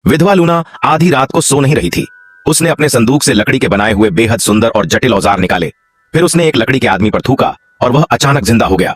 विधवा लूना आधी रात को सो नहीं रही थी। उसने अपने संदूक से लकड़ी के बनाए हुए बेहद सुंदर और जटिल औजार निकाले। फिर उसने एक लकड़ी के आदमी पर थूका और वह अचानक जिंदा हो गया।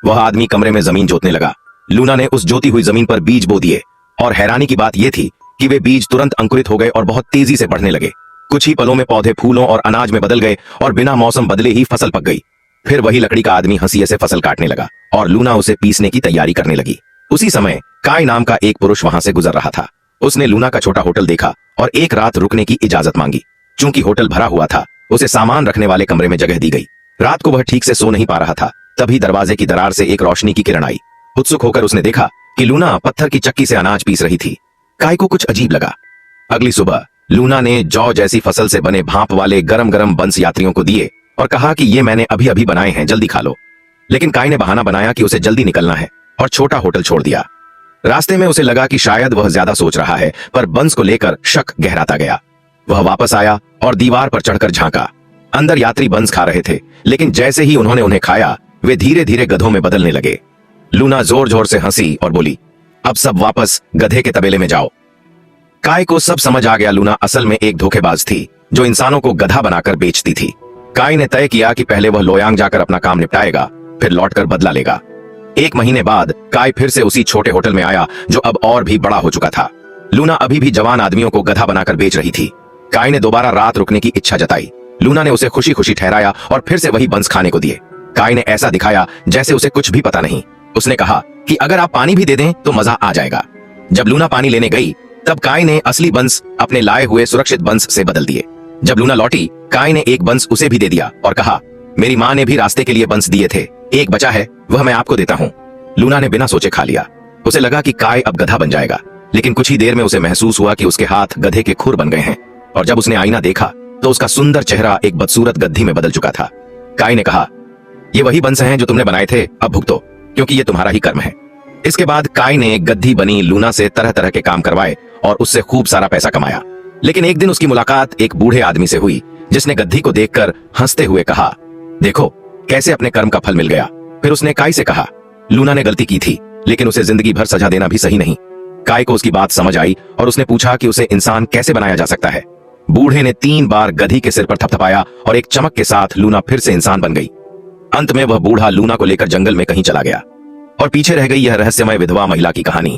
वह आदमी कमरे में जमीन जोतने लगा। लूना ने उस जोती हुई जमीन पर बीज बो दिए और हैरानी की बात यह थी कि वे बीज तुरंत अंकुरित हो गए और बहुत तेजी से बढ़ने लगे। कुछ ही पलों में पौधे फूलों और अनाज में बदल गए और बिना मौसम बदले ही फसल पक गई। फिर वही लकड़ी का आदमी हंसिये से फसल काटने लगा और लूना उसे पीसने की तैयारी करने लगी। उसी समय काय नाम का एक पुरुष वहां से गुजर रहा था। उसने लूना का छोटा होटल देखा और एक रात रुकने की इजाजत मांगी। चूंकि होटल भरा हुआ था, उसे सामान रखने वाले कमरे में जगह दी गई। रात को वह ठीक से सो नहीं पा रहा था। तभी दरवाजे की दरार से एक रोशनी की किरण आई। उत्सुक होकर उसने देखा कि लूना पत्थर की चक्की से अनाज पीस रही थी। काय को कुछ अजीब लगा। अगली सुबह लूना ने जौ जैसी फसल से बने भाप वाले गरम गरम बंस यात्रियों को दिए और कहा कि ये मैंने अभी अभी बनाए हैं, जल्दी खा लो। लेकिन काय ने बहाना बनाया कि उसे जल्दी निकलना है और छोटा होटल छोड़ दिया। रास्ते में उसे लगा कि शायद वह ज्यादा सोच रहा है, पर बंस को लेकर शक गहराता गया। वह वापस आया और दीवार पर चढ़कर झांका। अंदर यात्री बंस खा रहे थे, लेकिन जैसे ही उन्होंने उन्हें खाया, वे धीरे धीरे गधों में बदलने लगे। लूना जोर जोर से हंसी और बोली, अब सब वापस गधे के तबेले में जाओ। काय को सब समझ आ गया। लूना असल में एक धोखेबाज थी जो इंसानों को गधा बनाकर बेचती थी। काय ने तय किया कि पहले वह लोयांग जाकर अपना काम निपटाएगा, फिर लौटकर बदला लेगा। 1 महीने बाद काय फिर से उसी छोटे होटल में आया, जो अब और भी बड़ा हो चुका था। लूना अभी भी जवान आदमियों को गधा बनाकर बेच रही थी। काय ने दोबारा रात रुकने की इच्छा जताई। लूना ने उसे खुशी खुशी ठहराया और फिर से वही बंस खाने को दिए। काय ने ऐसा दिखाया जैसे उसे कुछ भी पता नहीं। उसने कहा कि अगर आप पानी भी दे दें तो मजा आ जाएगा। जब लूना पानी लेने गई, तब काय ने असली बंस अपने लाए हुए सुरक्षित बंस से बदल दिए। जब लूना लौटी, काय ने एक बंस उसे भी दे दिया और कहा, मेरी माँ ने भी रास्ते के लिए बंस दिए थे, एक बचा है, वह मैं आपको देता हूँ। लूना ने बिना सोचे खा लिया। उसे लगा कि काय अब गधा बन जाएगा, लेकिन कुछ ही देर में उसे महसूस हुआ कि उसके हाथ गधे के खुर बन गए हैं। और जब उसने आईना देखा तो उसका सुंदर चेहरा एक बदसूरत गद्दी में बदल चुका था। काय ने कहा, ये वही बंस हैं जो तुमने बनाए थे, अब भुगतो, क्योंकि ये तुम्हारा ही कर्म है। इसके बाद काय ने गद्दी बनी लूना से तरह तरह के काम करवाए और उससे खूब सारा पैसा कमाया। लेकिन एक दिन उसकी मुलाकात एक बूढ़े आदमी से हुई, जिसने गद्दी को देखकर हंसते हुए कहा, देखो कैसे अपने कर्म का फल मिल गया। फिर उसने काय से कहा, लूना ने गलती की थी, लेकिन उसे जिंदगी भर सजा देना भी सही नहीं। काय को उसकी बात समझ आई और उसने पूछा कि उसे इंसान कैसे बनाया जा सकता है। बूढ़े ने 3 बार गधी के सिर पर थपथपाया और एक चमक के साथ लूना फिर से इंसान बन गई। अंत में वह बूढ़ा लूना को लेकर जंगल में कहीं चला गया और पीछे रह गई यह रहस्यमय विधवा महिला की कहानी।